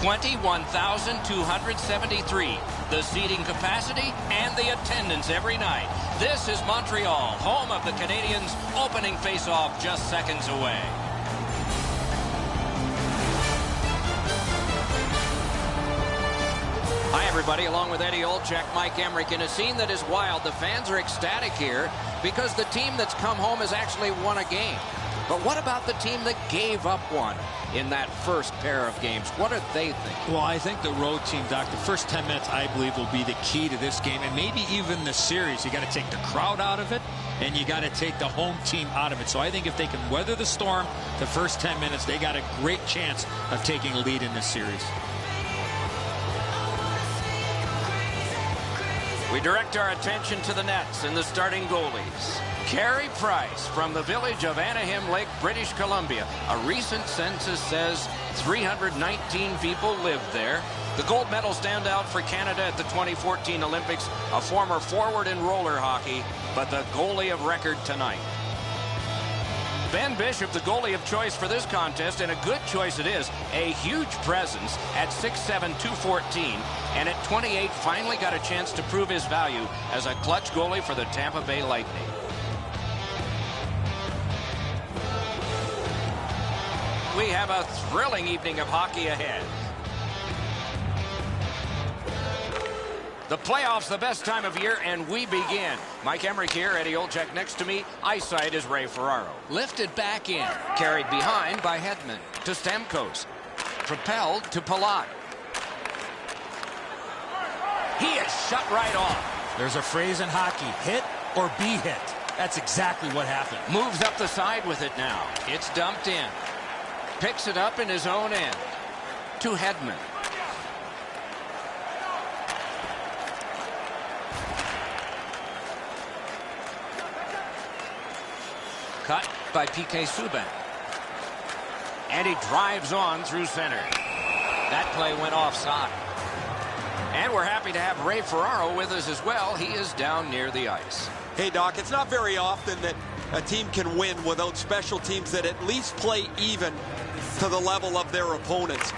21,273. The seating capacity and the attendance every night. This is Montreal, home of the Canadiens, opening face-off just seconds away. Hi, everybody. Along with Eddie Olczyk, Mike Emrick, in a scene that is wild. The fans are ecstatic here because the team that's come home has actually won a game. But what about the team that gave up one in that first pair of games? What do they think? Well, I think the road team, Doc, the first 10 minutes, I believe, will be the key to this game, and maybe even the series. You got to take the crowd out of it, and you got to take the home team out of it. So I think if they can weather the storm the first 10 minutes, they got a great chance of taking a lead in this series. We direct our attention to the nets and the starting goalies. Carey Price from the village of Anaheim Lake, British Columbia. A recent census says 319 people lived there. The gold medal standout for Canada at the 2014 Olympics, a former forward in roller hockey, but the goalie of record tonight. Ben Bishop, the goalie of choice for this contest, and a good choice it is. A huge presence at 6'7", 214, and at 28 finally got a chance to prove his value as a clutch goalie for the Tampa Bay Lightning. We have a thrilling evening of hockey ahead. The playoffs, the best time of year, and we begin. Mike Emrick here, Eddie Olczyk next to me. Eyesight is Ray Ferraro. Lifted back in, carried behind by Hedman to Stamkos. Propelled to Palat. He is shut right off. There's a phrase in hockey, hit or be hit. That's exactly what happened. Moves up the side with it now. It's dumped in. Picks it up in his own end. To Hedman. Cut by P.K. Subban. And he drives on through center. That play went offside. And we're happy to have Ray Ferraro with us as well. He is down near the ice. Hey, Doc, it's not very often that a team can win without special teams that at least play even to the level of their opponents.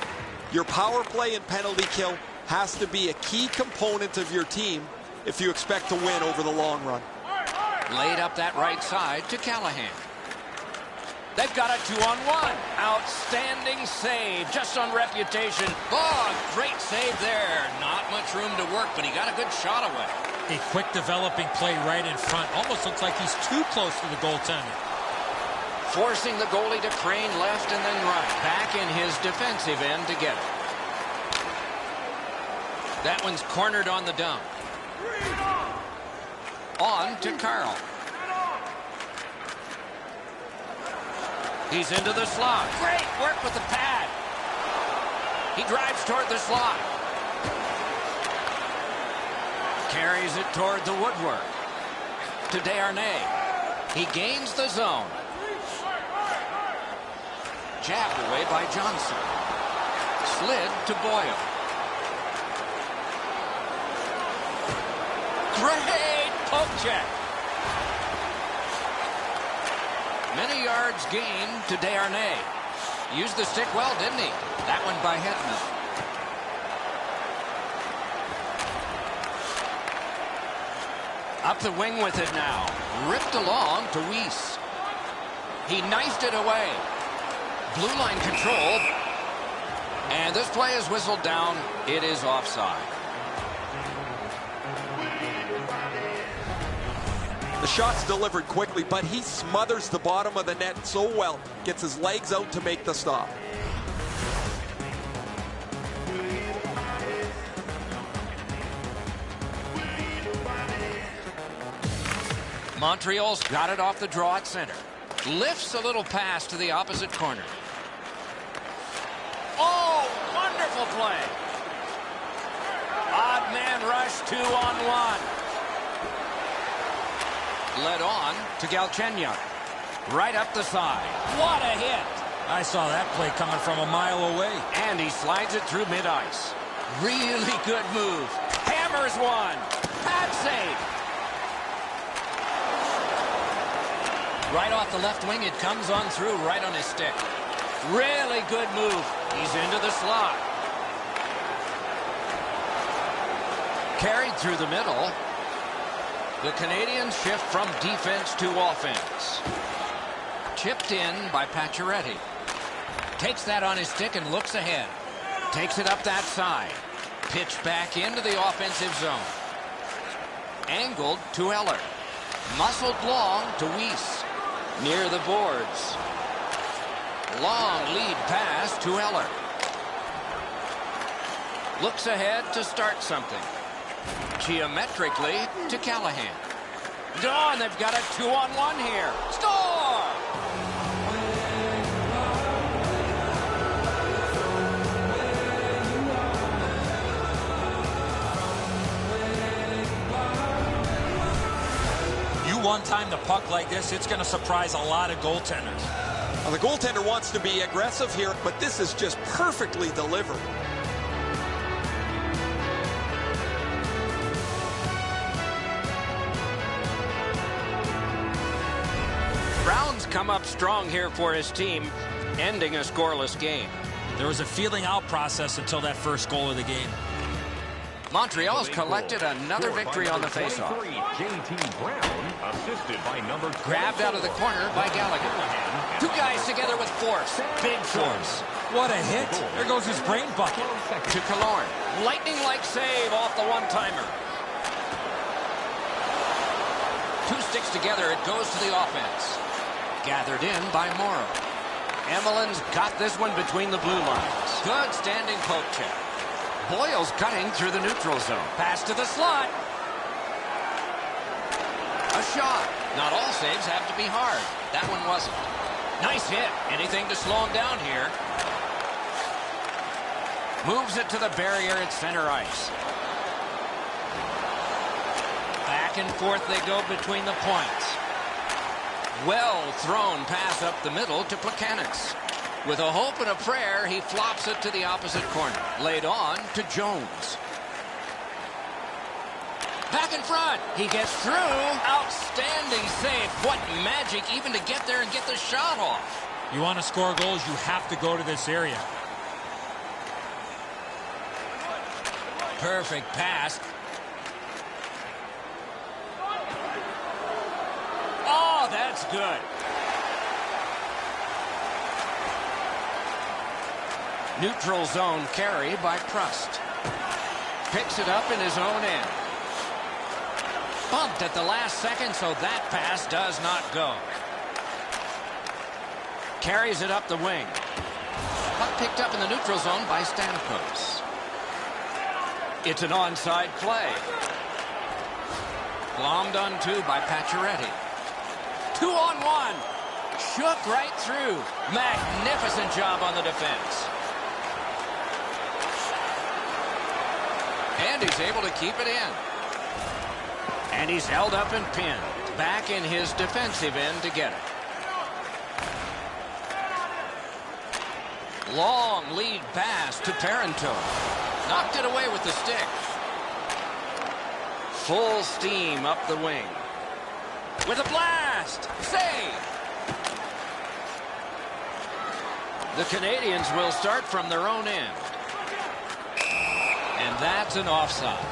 Your power play and penalty kill has to be a key component of your team if you expect to win over the long run. Laid up that right side to Callahan. They've got a 2-on-1. Outstanding save, just on reputation. Oh, great save there. Not much room to work, but he got a good shot away. A quick developing play right in front. Almost looks like he's too close to the goaltender. Forcing the goalie to crane left and then right. Back in his defensive end to get it. That one's cornered on the dump. On to Carl. He's into the slot. Great work with the pad. He drives toward the slot. Carries it toward the woodwork. To Desharnais. He gains the zone. Jabbed away by Johnson. Slid to Boyle. Great poke check. Many yards gained to Desharnais. Used the stick well, didn't he? That one by Hedman. Up the wing with it now. Ripped along to Weiss. He knifed it away. Blue line control. And this play is whistled down. It is offside. The shot's delivered quickly, but he smothers the bottom of the net so well. Gets his legs out to make the stop. Montreal's got it off the draw at center. Lifts a little pass to the opposite corner. Oh, wonderful play. Odd man rush, 2-on-1. Led on to Galchenyuk. Right up the side. What a hit. I saw that play coming from a mile away. And he slides it through mid-ice. Really good move. Hammers one. Pad save. Right off the left wing, it comes on through right on his stick. Really good move. He's into the slot. Carried through the middle. The Canadiens shift from defense to offense. Chipped in by Pacioretty. Takes that on his stick and looks ahead. Takes it up that side. Pitch back into the offensive zone. Angled to Eller. Muscled long to Weiss. Near the boards. Long lead pass to Eller. Looks ahead to start something. Geometrically to Callahan. Oh, and they've got a 2-on-1 here. Score! You one-time the puck like this, it's going to surprise a lot of goaltenders. Well, the goaltender wants to be aggressive here, but this is just perfectly delivered. Brown's come up strong here for his team, ending a scoreless game. There was a feeling out process until that first goal of the game. Montreal's collected another victory on the faceoff. Grabbed out of the corner by Gallagher. Two guys together with force. Big force. What a hit. There goes his brain bucket. To Killorn. Lightning-like save off the one-timer. Two sticks together, it goes to the offense. Gathered in by Morrow. Emelin's got this one between the blue lines. Good standing poke check. Boyle's cutting through the neutral zone. Pass to the slot. A shot. Not all saves have to be hard. That one wasn't. Nice hit. Anything to slow him down here. Moves it to the barrier at center ice. Back and forth they go between the points. Well thrown pass up the middle to Plekanec. With a hope and a prayer, he flops it to the opposite corner. Laid on to Jones. Back in front. He gets through. Outstanding save. What magic even to get there and get the shot off. You want to score goals, you have to go to this area. Perfect pass. Oh, that's good. Neutral zone carry by Prust. Picks it up in his own end. Bumped at the last second, so that pass does not go. Carries it up the wing. Puck picked up in the neutral zone by Stamkos. It's an onside play. Glommed on two by Pacioretty. 2-on-1. Shook right through. Magnificent job on the defense. And he's able to keep it in. And he's held up and pinned. Back in his defensive end to get it. Long lead pass to Parenteau. Knocked it away with the stick. Full steam up the wing. With a blast. Save. The Canadiens will start from their own end. And that's an offside.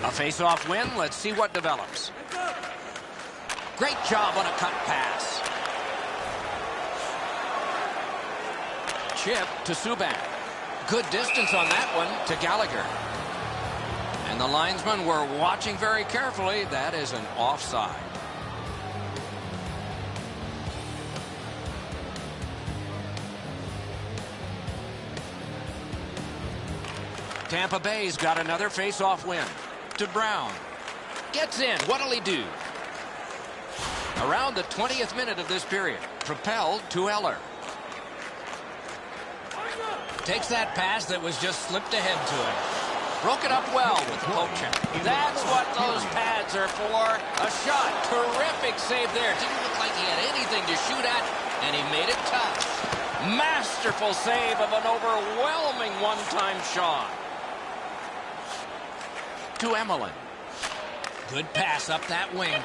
A face-off win. Let's see what develops. Great job on a cut pass. Chip to Subban. Good distance on that one to Gallagher. And the linesmen were watching very carefully. That is an offside. Tampa Bay's got another face-off win. To Brown. Gets in. What'll he do? Around the 20th minute of this period. Propelled to Eller. Takes that pass that was just slipped ahead to him. Broke it up well with the poke check. That's what those pads are for. A shot. Terrific save there. Didn't look like he had anything to shoot at, and he made it tough. Masterful save of an overwhelming one-time shot. To Emelin. Good pass up that wing.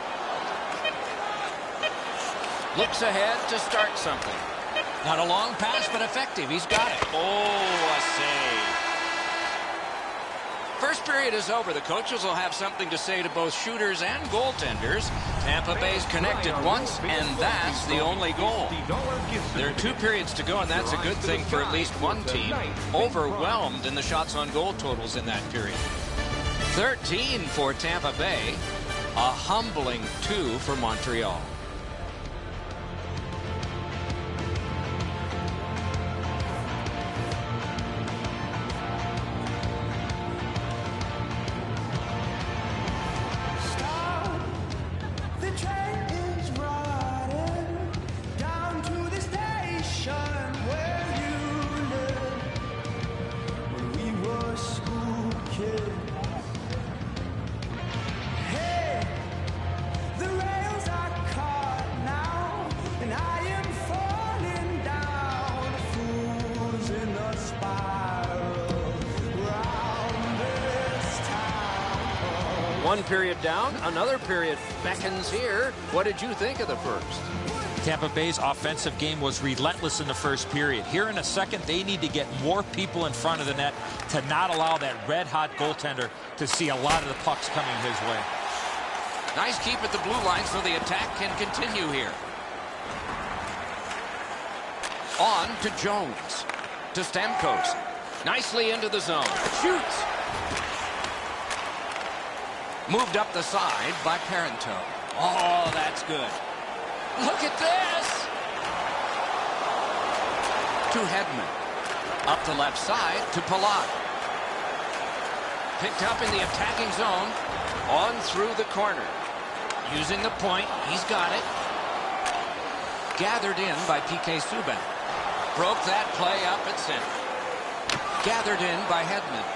Looks ahead to start something. Not a long pass, but effective. He's got it. Oh, a save. First period is over. The coaches will have something to say to both shooters and goaltenders. Tampa Bay's connected once, and that's the only goal. There are 2 periods to go, and that's a good thing for at least one team. Overwhelmed in the shots on goal totals in that period. 13 for Tampa Bay. A humbling 2 for Montreal. One period down, another period beckons here. What did you think of the first? Tampa Bay's offensive game was relentless in the first period. Here in the second, they need to get more people in front of the net to not allow that red-hot goaltender to see a lot of the pucks coming his way. Nice keep at the blue line so the attack can continue here. On to Jones. To Stamkos. Nicely into the zone. Shoots. Moved up the side by Parento. Oh, that's good. Look at this. To Hedman. Up the left side to Palat. Picked up in the attacking zone. On through the corner. Using the point. He's got it. Gathered in by P.K. Subban. Broke that play up at center. Gathered in by Hedman.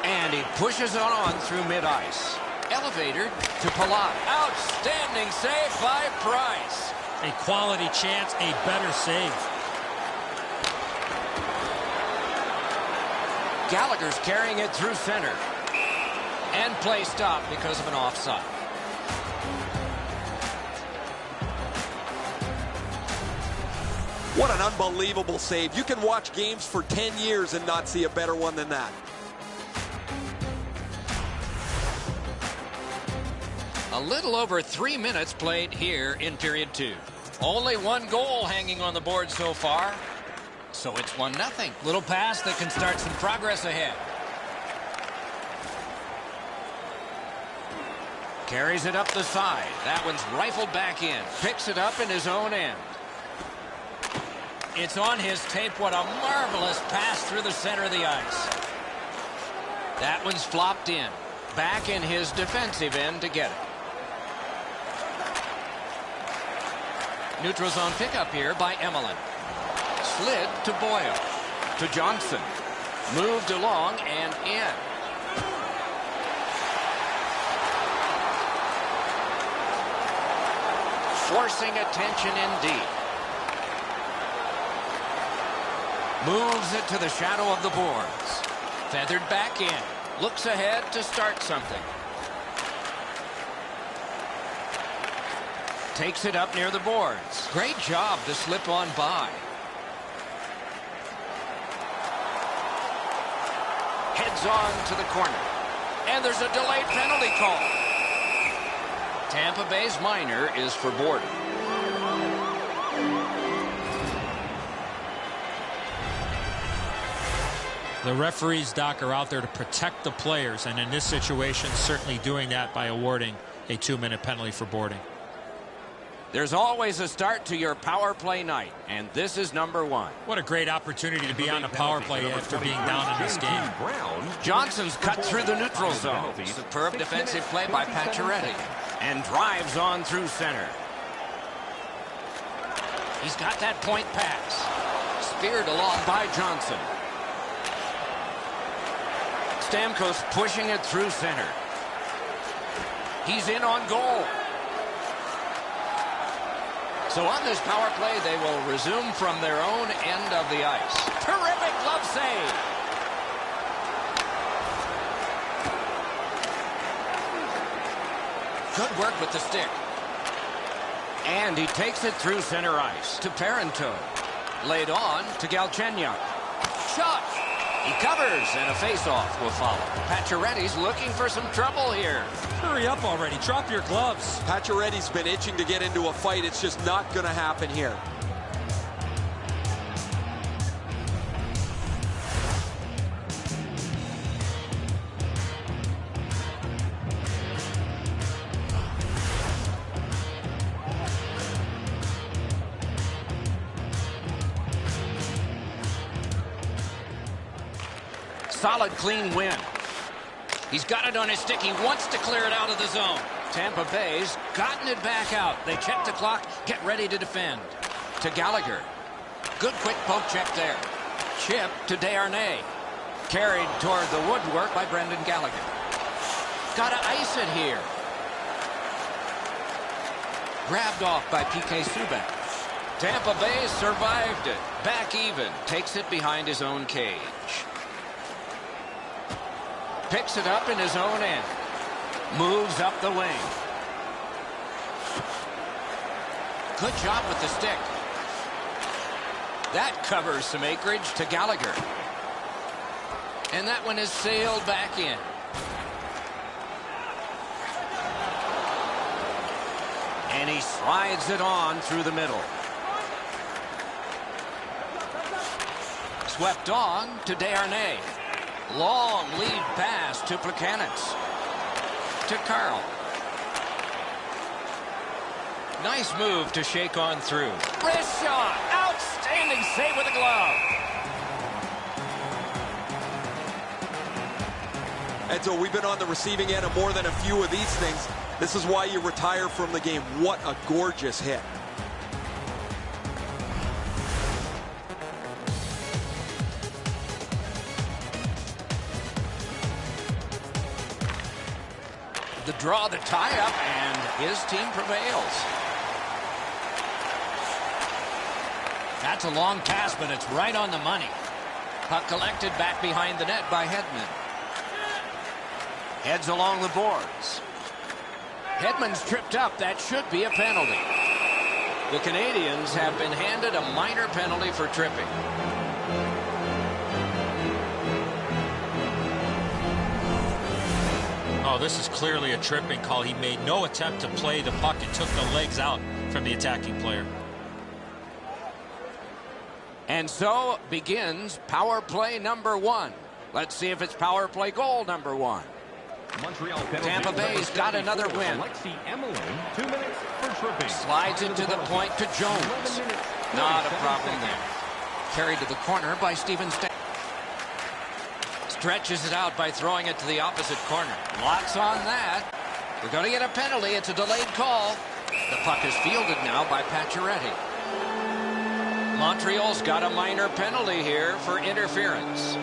And he pushes it on through mid-ice. Elevator to Palat. Outstanding save by Price. A quality chance, a better save. Gallagher's carrying it through center. And play stopped because of an offside. What an unbelievable save. You can watch games for 10 years and not see a better one than that. A little over 3 minutes played here in period 2. Only 1 goal hanging on the board so far. So it's 1-0. Little pass that can start some progress ahead. Carries it up the side. That one's rifled back in. Picks it up in his own end. It's on his tape. What a marvelous pass through the center of the ice. That one's flopped in. Back in his defensive end to get it. Neutral zone pickup here by Emelin. Slid to Boyle. To Johnson. Moved along and in. Forcing attention indeed. Moves it to the shadow of the boards. Feathered back in. Looks ahead to start something. Takes it up near the boards. Great job to slip on by. Heads on to the corner. And there's a delayed penalty call. Tampa Bay's minor is for Borden. The referees, Doc, are out there to protect the players, and in this situation, certainly doing that by awarding a 2-minute penalty for Borden. There's always a start to your power play night, and this is number 1. What a great opportunity to be on the power play after being down in this game. Johnson's cut through the neutral zone. Superb defensive play by Pacioretty. And drives on through center. He's got that point pass. Speared along by Johnson. Stamkos pushing it through center. He's in on goal. So on this power play, they will resume from their own end of the ice. Terrific glove save. Good work with the stick. And he takes it through center ice to Parenteau. Laid on to Galchenyuk. Shot. He covers, and a face-off will follow. Pacioretty's looking for some trouble here. Hurry up already. Drop your gloves. Pacioretty's been itching to get into a fight. It's just not going to happen here. Solid, clean win. He's got it on his stick. He wants to clear it out of the zone. Tampa Bay's gotten it back out. They check the clock, get ready to defend. To Gallagher. Good quick poke check there. Chip to Desharnais. Carried toward the woodwork by Brendan Gallagher. Got to ice it here. Grabbed off by P.K. Subban. Tampa Bay survived it. Back even. Takes it behind his own cage. Picks it up in his own end. Moves up the wing. Good job with the stick. That covers some acreage to Gallagher. And that one is sailed back in. And he slides it on through the middle. Swept on to Desharnais. Long lead pass to Plekanec. To Carl. Nice move to shake on through. Wrist shot. Outstanding save with a glove. And so we've been on the receiving end of more than a few of these things. This is why you retire from the game. What a gorgeous hit. The draw, the tie-up, and his team prevails. That's a long pass, but it's right on the money. Puck collected back behind the net by Hedman. Heads along the boards. Hedman's tripped up. That should be a penalty. The Canadiens have been handed a minor penalty for tripping. Oh, this is clearly a tripping call. He made no attempt to play the puck and took the legs out from the attacking player. And so begins power play number 1. Let's see if it's power play goal number 1. Montreal Tampa Bay's got another win. 2 minutes for tripping. Slides it to the point to Jones. Not a problem there. Carried to the corner by Steven Stamkos. Stretches it out by throwing it to the opposite corner. Lots on that. We're going to get a penalty. It's a delayed call. The puck is fielded now by Pacioretty. Montreal's got a minor penalty here for interference.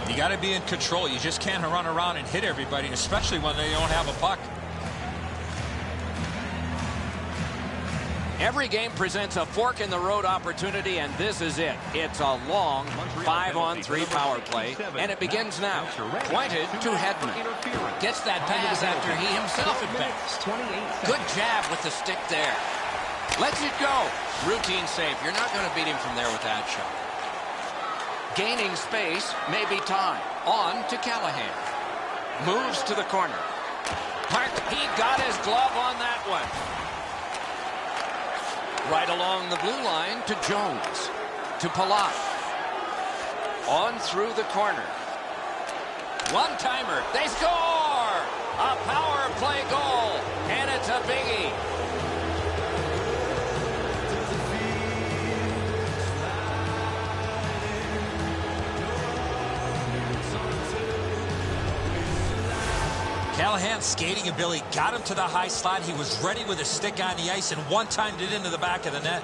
You got to be in control. You just can't run around and hit everybody, especially when they don't have a puck. Every game presents a fork-in-the-road opportunity, and this is it. It's a long 5-on-3 power play, and it begins now. Pointed to Hedman. Gets that pass after he himself advanced. Good jab with the stick there. Lets it go. Routine save. You're not going to beat him from there with that shot. Gaining space, maybe time. On to Callahan. Moves to the corner. Parked. He got his glove on that one. Right along the blue line to Jones. To Palat. On through the corner. One-timer. They score! A power play goal. And it's a biggie. Callahan's skating ability got him to the high slot. He was ready with his stick on the ice and one-timed it into the back of the net.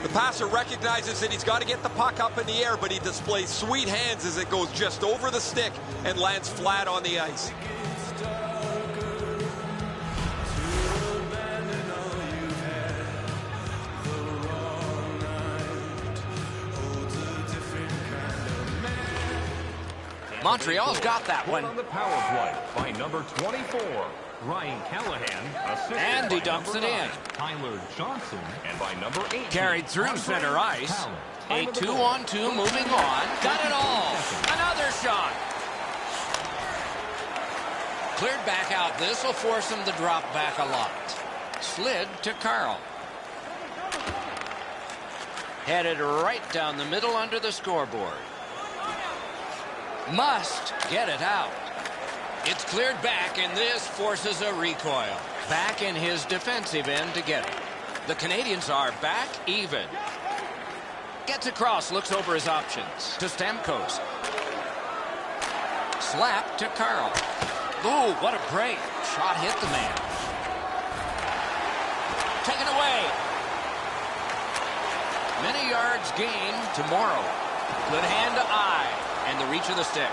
The passer recognizes that he's got to get the puck up in the air, but he displays sweet hands as it goes just over the stick and lands flat on the ice. Montreal's got that one. On the power play by number 24, Ryan Callahan. And he dumps it in. Tyler Johnson. And by number 8. Carried through center ice. A 2-on-2 moving on. Got it all. Another shot. Cleared back out. This will force him to drop back a lot. Slid to Carl. Headed right down the middle under the scoreboard. Must get it out. It's cleared back, and this forces a recoil. Back in his defensive end to get it. The Canadiens are back even. Gets across, looks over his options. To Stamkos. Slap to Carl. Ooh, what a break. Shot hit the man. Taken away. Many yards gained to Morrow. Good hand to eye. And the reach of the stick.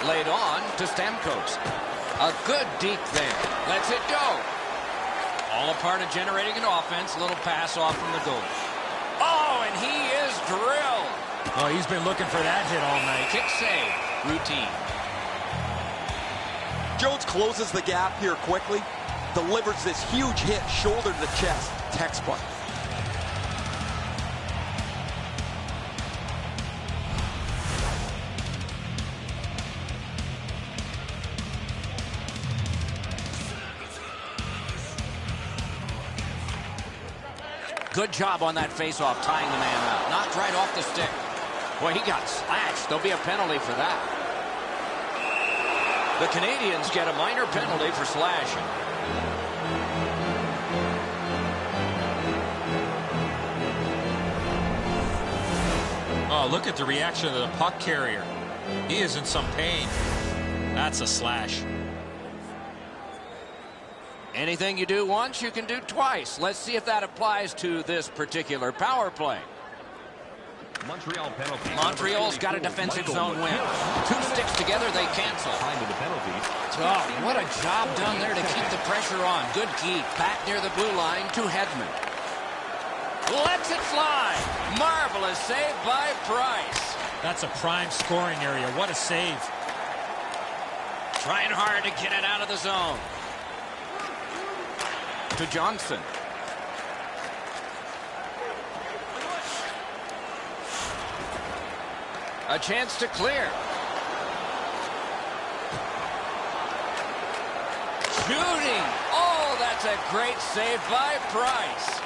Laid on to Stamkos. A good deep there. Lets it go. All a part of generating an offense. A little pass off from the goal. Oh, and he is drilled. Oh, he's been looking for that hit all night. Kick save. Routine. Jones closes the gap here quickly. Delivers this huge hit, shoulder to the chest. Textbook. Good job on that faceoff, tying the man up. Knocked right off the stick. Boy, he got slashed. There'll be a penalty for that. The Canadiens get a minor penalty for slashing. Oh, look at the reaction of the puck carrier. He is in some pain. That's a slash. Anything you do once, you can do twice. Let's see if that applies to this particular power play. Montreal penalty. Montreal's got a defensive zone win. Two sticks together, they cancel. Time to the penalty. Oh, what a job done there to keep the pressure on. Good keep. Back near the blue line to Hedman. Lets it fly. Marvelous save by Price. That's a prime scoring area. What a save. Trying hard to get it out of the zone. To Johnson. A chance to clear. Shooting. Oh, that's a great save by Price.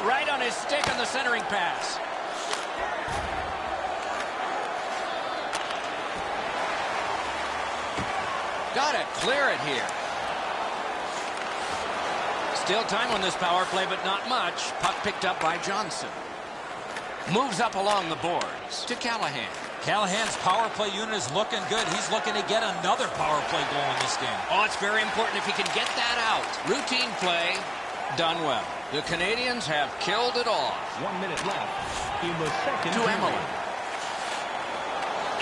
Right on his stick on the centering pass. Gotta clear it here. Still time on this power play, but not much. Puck picked up by Johnson. Moves up along the boards to Callahan. Callahan's power play unit is looking good. He's looking to get another power play goal in this game. Oh, it's very important if he can get that out. Routine play, done well. The Canadiens have killed it off. 1 minute left in the second To period. Emily.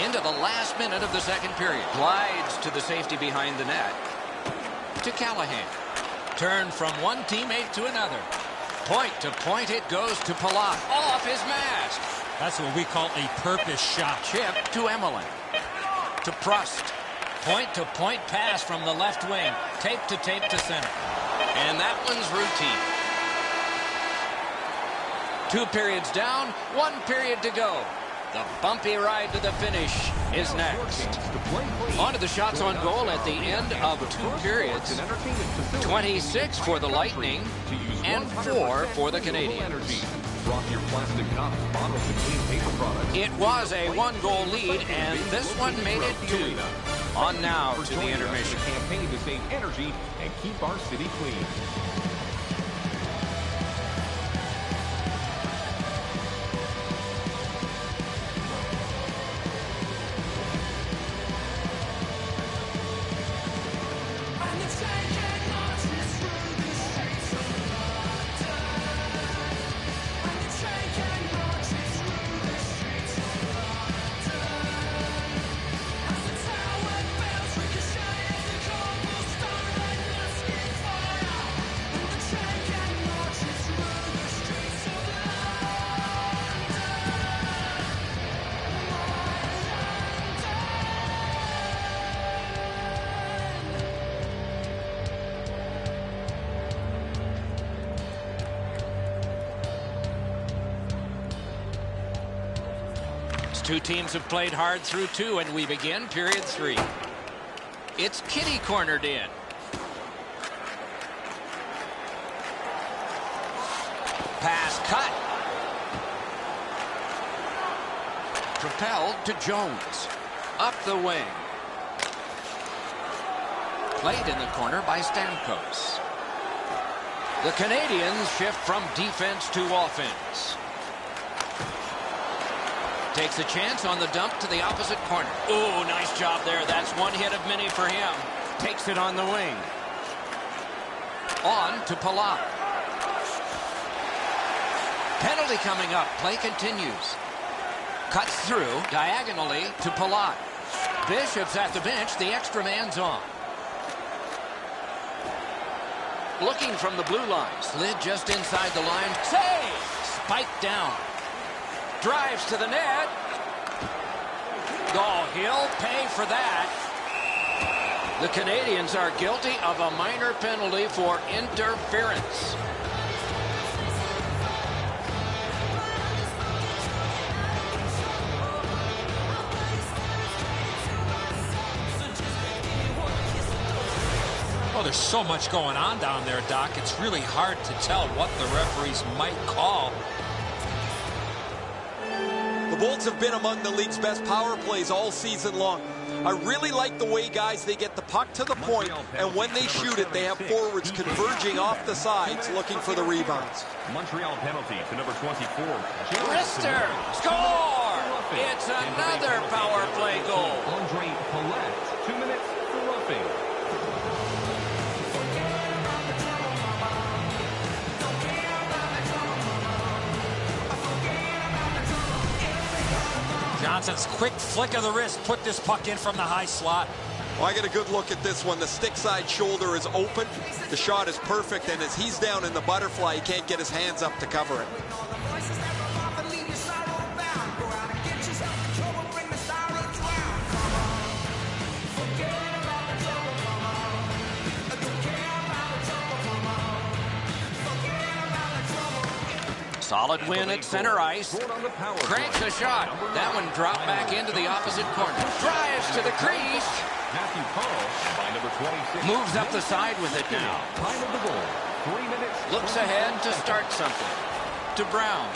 Into the last minute of the second period. Glides to the safety behind the net. To Callahan. Turn from one teammate to another. Point to point it goes to Palat. Off his mask. That's what we call a purpose shot. Chip to Emily. To Prust. Point to point pass from the left wing. Tape to center. And that one's routine. 2 periods down, 1 period to go. The bumpy ride to the finish is next. On to the shots on goal at the end of 2 periods. 26 for the Lightning and 4 for the Canadiens. It was a 1-goal lead, and this one made it 2. On now to the intermission. Campaign to save energy and keep our city clean. two teams have played hard through two, and we begin period 3. It's Kitty cornered in. Pass cut. Propelled to Jones. Up the wing. Played in the corner by Stamkos. The Canadiens shift from defense to offense. Takes a chance on the dump to the opposite corner. Ooh, nice job there. That's one hit of many for him. Takes it on the wing. On to Palat. Penalty coming up. Play continues. Cuts through diagonally to Palat. Bishop's at the bench. The extra man's on. Looking from the blue line. Slid just inside the line. Save! Spiked down. Drives to the net. Oh, he'll pay for that. The Canadiens are guilty of a minor penalty for interference. Well, there's so much going on down there, Doc. It's really hard to tell what the referees might call. The Bolts have been among the league's best power plays all season long. I really like the way, guys, they get the puck to the point, and when they shoot it, they have forwards converging off the sides looking for the rebounds. Montreal penalty to number 24. Rister! Score! It's another power play goal. Andre Palat, 2 minutes for roughing. Johnson's quick flick of the wrist put this puck in from the high slot. Well, I get a good look at this one. The stick side shoulder is open. The shot is perfect, and as he's down in the butterfly, he can't get his hands up to cover it. Solid win at center ice. Cranks a shot. That one dropped back into the opposite corner. Drives to the crease. Moves up the side with it now. Looks ahead to start something. To Brown.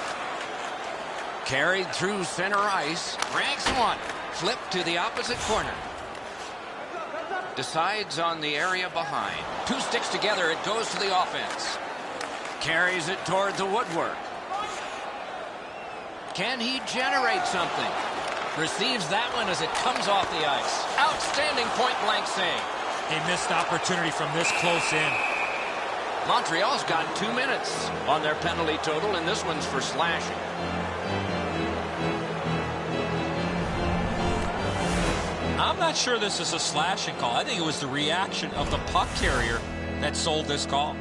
Carried through center ice. Ranks one. Flip to the opposite corner. Decides on the area behind. Two sticks together. It goes to the offense. Carries it toward the woodwork. Can he generate something? Receives that one as it comes off the ice. Outstanding point-blank save. A missed opportunity from this close in. Montreal's got 2 minutes on their penalty total, and this one's for slashing. I'm not sure this is a slashing call. I think it was the reaction of the puck carrier that sold this call.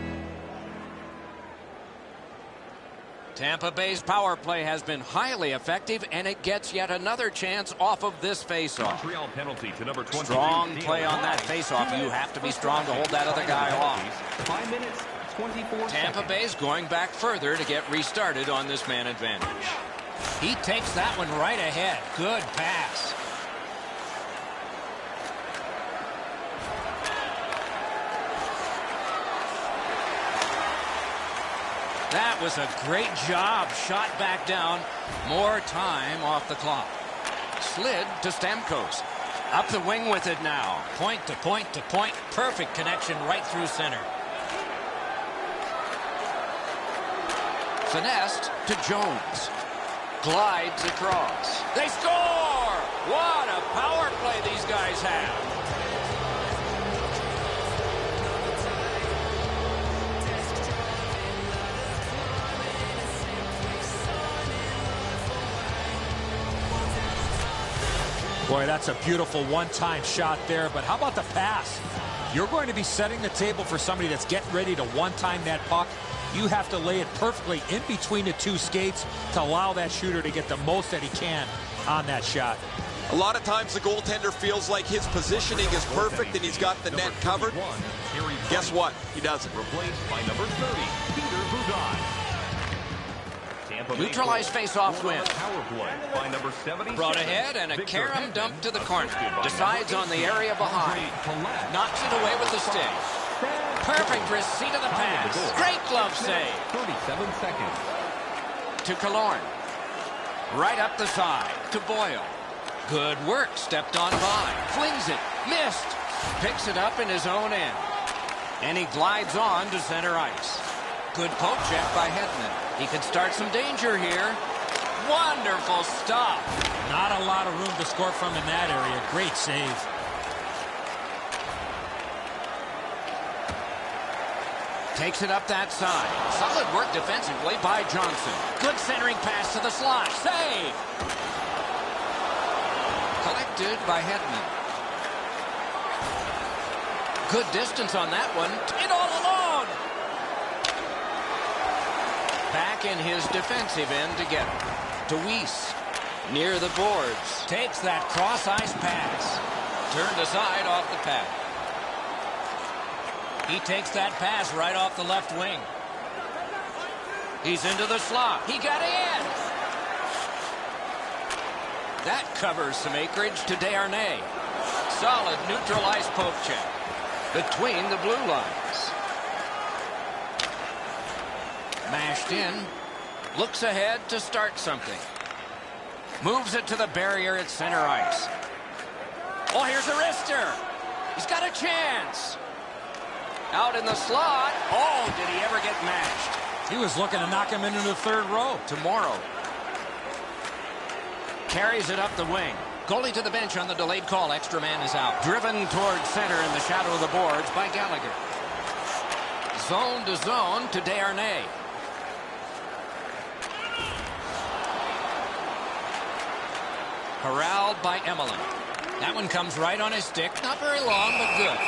Tampa Bay's power play has been highly effective, and it gets yet another chance off of this faceoff. Montreal penalty to number 23. Strong play on that faceoff. You have to be strong to hold that other guy off. 5 minutes, 24 Tampa Bay's going back further to get restarted on this man advantage. He takes that one right ahead. Good pass. That was a great job. Shot back down. More time off the clock. Slid to Stamkos. Up the wing with it now. Point to point to point. Perfect connection right through center. Finessed to Jones. Glides across. They score! What a power play these guys have. Boy, that's a beautiful one-time shot there, but how about the pass? You're going to be setting the table for somebody that's getting ready to one-time that puck. You have to lay it perfectly in between the two skates to allow that shooter to get the most that he can on that shot. A lot of times the goaltender feels like his positioning is perfect and he's got the net covered. Guess what? He doesn't. Replaced by number 30, Peter Bougon. Neutralized face-off win. Power play by number 70. Brought ahead and a carom dump to the corner. Decides on the area behind. Knocks it away with the stick. Perfect receipt of the pass. Great glove save. 37 seconds. To Killorn. Right up the side to Boyle. Good work. Stepped on by. Flings it. Missed. Picks it up in his own end. And he glides on to center ice. Good poke check by Hedman. He can start some danger here. Wonderful stop. Not a lot of room to score from in that area. Great save. Takes it up that side. Solid work defensively by Johnson. Good centering pass to the slot. Save. Collected by Hedman. Good distance on that one. In all alone. Back in his defensive end to get it. To Weiss. Near the boards. Takes that cross-ice pass. Turned aside off the pad. He takes that pass right off the left wing. He's into the slot. He got in. That covers some acreage to Desharnais. Solid neutralized poke check between the blue lines. Mashed in. Looks ahead to start something. Moves it to the barrier at center ice. Oh, here's a wrister. He's got a chance. Out in the slot. Oh, did he ever get matched? He was looking to knock him into the third row. Tomorrow. Carries it up the wing. Goalie to the bench on the delayed call. Extra man is out. Driven towards center in the shadow of the boards by Gallagher. Zone to zone to Desharnais. Corralled by Emelin. That one comes right on his stick. Not very long, but good.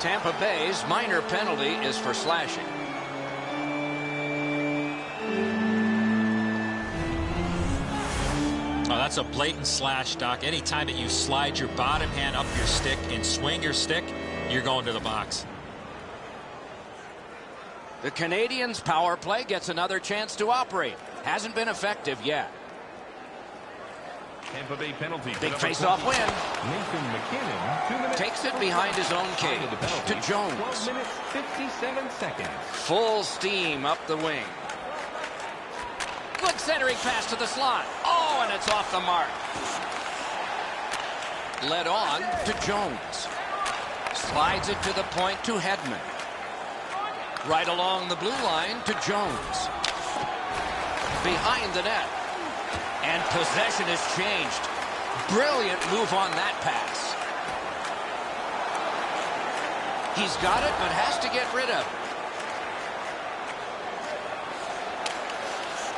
Tampa Bay's minor penalty is for slashing. Oh, that's a blatant slash, Doc. Anytime that you slide your bottom hand up your stick and swing your stick, you're going to the box. The Canadiens' power play gets another chance to operate. Hasn't been effective yet. Tampa Bay penalty. Big face-off win. Nathan McKinnon, 2 minutes. Takes it behind his own cage to Jones. 12 minutes, 57 seconds. Full steam up the wing. Good centering pass to the slot. Oh, and it's off the mark. Led on to Jones. Slides it to the point to Hedman. Right along the blue line to Jones. Behind the net. And possession has changed. Brilliant move on that pass. He's got it, but has to get rid of it.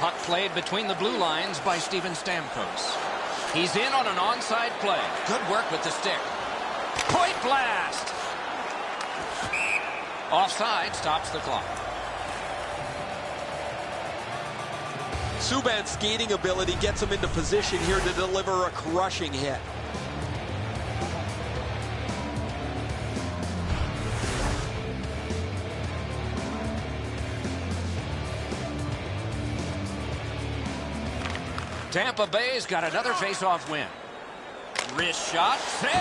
Puck played between the blue lines by Steven Stamkos. He's in on an onside play. Good work with the stick. Point blast! Offside stops the clock. Subban's skating ability gets him into position here to deliver a crushing hit. Tampa Bay's got another face-off win. Wrist shot, save!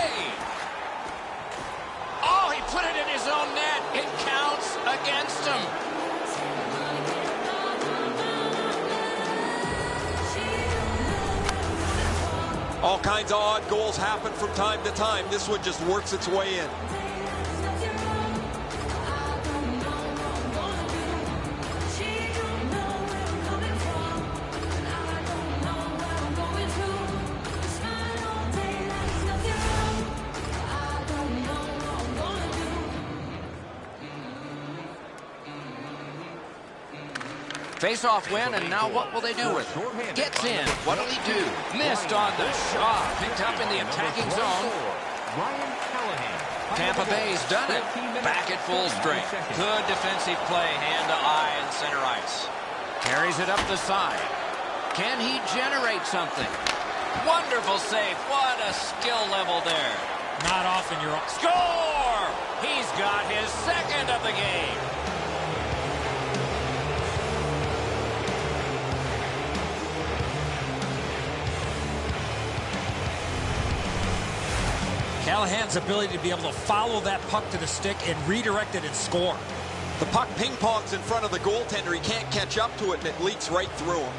Oh, he put it in his own net. It counts against him. All kinds of odd goals happen from time to time. This one just works its way in. Face-off win, and now what will they do with it? Gets in. What'll he do? Missed on the shot. Picked up in the attacking zone. Tampa Bay's done it. Back at full strength. Good defensive play, hand to eye and center ice. Carries it up the side. Can he generate something? Wonderful save. What a skill level there. Not often you're... Score! He's got his second of the game. Callahan's ability to be able to follow that puck to the stick and redirect it and score. The puck ping-pongs in front of the goaltender. He can't catch up to it, and it leaks right through him.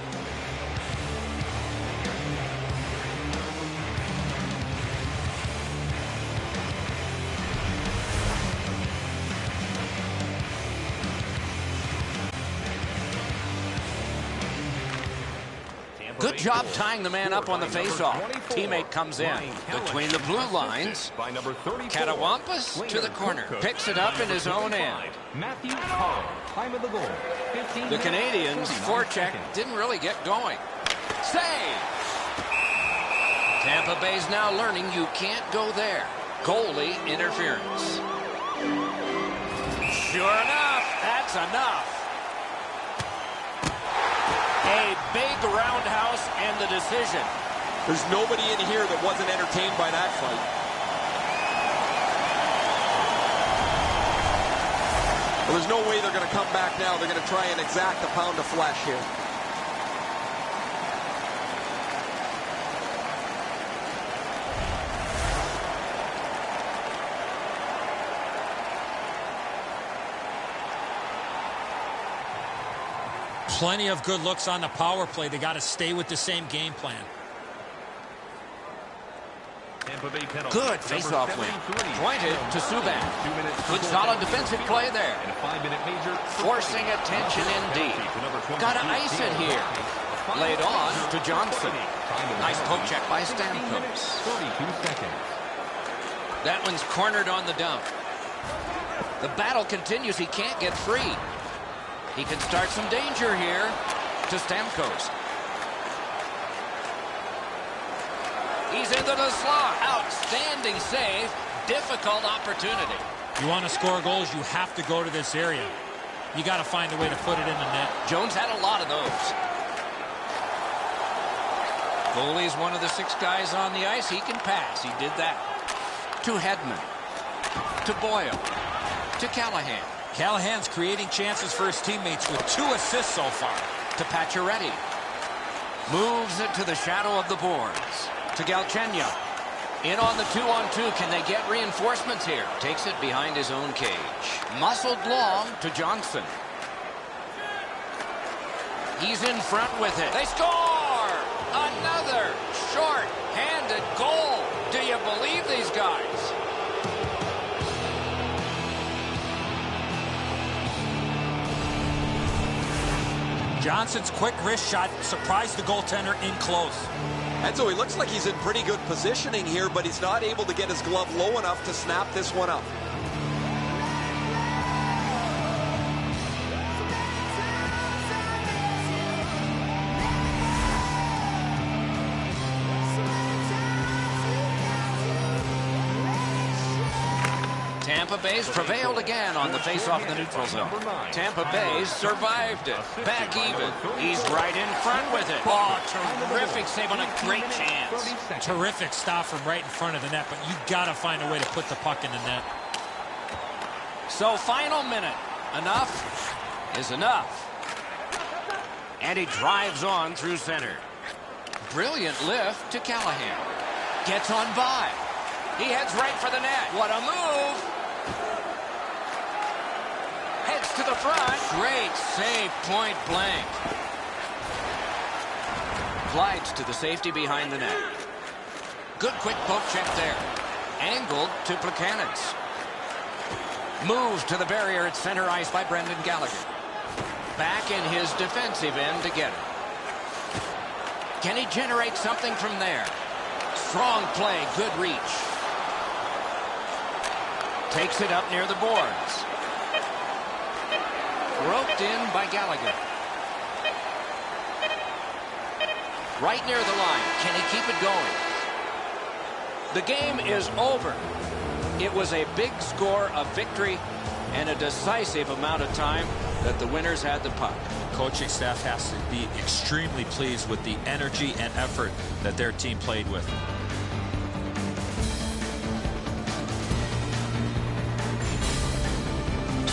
Good job tying the man up on the faceoff. Teammate comes in between the blue lines. Catawampus to the corner. Picks it up in his own end. The Canadiens' forecheck didn't really get going. Save! Tampa Bay's now learning you can't go there. Goalie interference. Sure enough, that's enough. A big roundhouse and the decision. There's nobody in here that wasn't entertained by that fight. Well, there's no way they're going to come back now. They're going to try and exact a pound of flesh here. Plenty of good looks on the power play. They got to stay with the same game plan. Good face-off win. Pointed to Subban. Good solid defensive play there. Forcing attention indeed. Got to ice it here. Laid on to Johnson. Nice poke check by Stamkos. That one's cornered on the dump. The battle continues. He can't get free. He can start some danger here to Stamkos. He's into the slot. Outstanding save. Difficult opportunity. You want to score goals, you have to go to this area. You got to find a way to put it in the net. Jones had a lot of those. Goalie's one of the 6 guys on the ice. He can pass. He did that. To Hedman. To Boyle. To Callahan. Callahan's creating chances for his teammates with 2 assists so far. To Pacioretty. Moves it to the shadow of the boards. To Galchenyuk. In on the 2-on-2. Can they get reinforcements here? Takes it behind his own cage. Muscled long to Johnson. He's in front with it. They score! Another short-handed goal. Do you believe these guys? Johnson's quick wrist shot surprised the goaltender in close. And so he looks like he's in pretty good positioning here, but he's not able to get his glove low enough to snap this one up. Tampa Bay's prevailed again on the face-off in the neutral zone. Tampa Bay's survived it. Back even. He's right in front with it. Oh, terrific save on a great chance. Terrific stop from right in front of the net, but you got to find a way to put the puck in the net. So final minute. Enough is enough. And he drives on through center. Brilliant lift to Callahan. Gets on by. He heads right for the net. What a move. Heads to the front. Great save, point blank. Glides to the safety behind the net. Good quick poke check there. Angled to Plekanec. Moved to the barrier at center ice by Brendan Gallagher. Back in his defensive end to get it. Can he generate something from there? Strong play, good reach. Takes it up near the boards. Roped in by Gallagher. Right near the line. Can he keep it going? The game is over. It was a big score, a victory, and a decisive amount of time that the winners had the puck. Coaching staff has to be extremely pleased with the energy and effort that their team played with.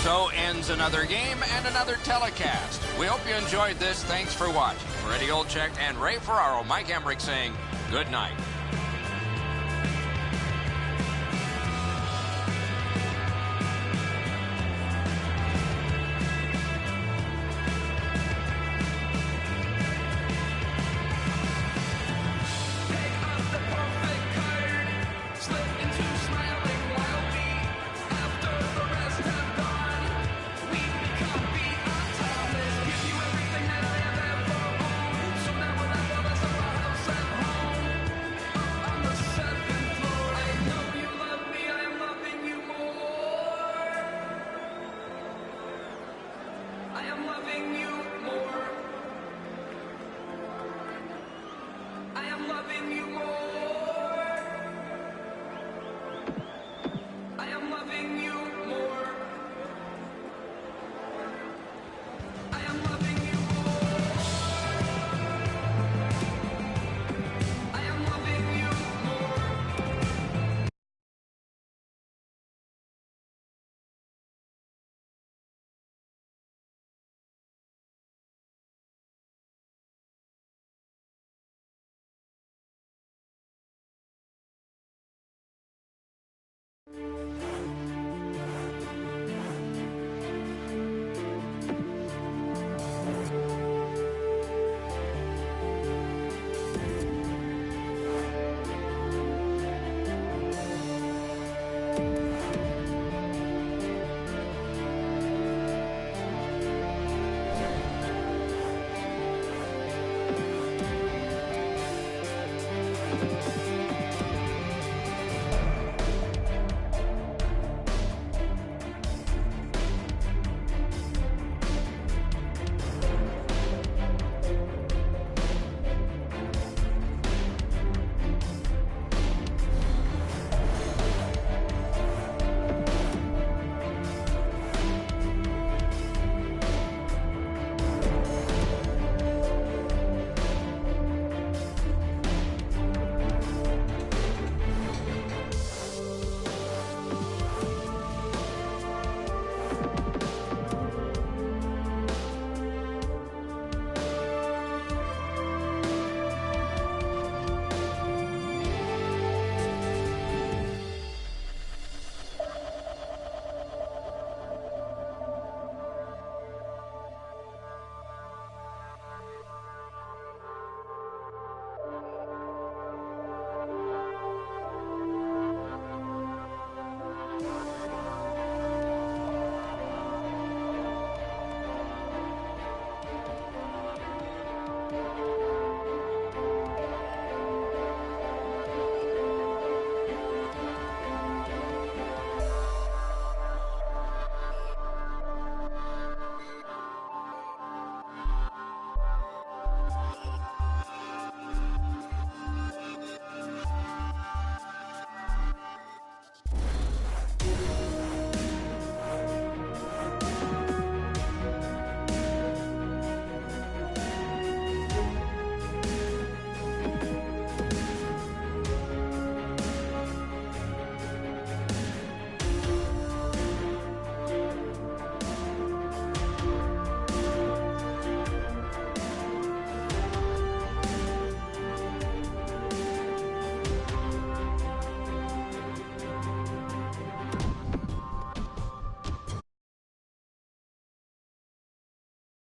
So ends another game and another telecast. We hope you enjoyed this. Thanks for watching. For Eddie Olczyk and Ray Ferraro, Mike Emmerich saying good night.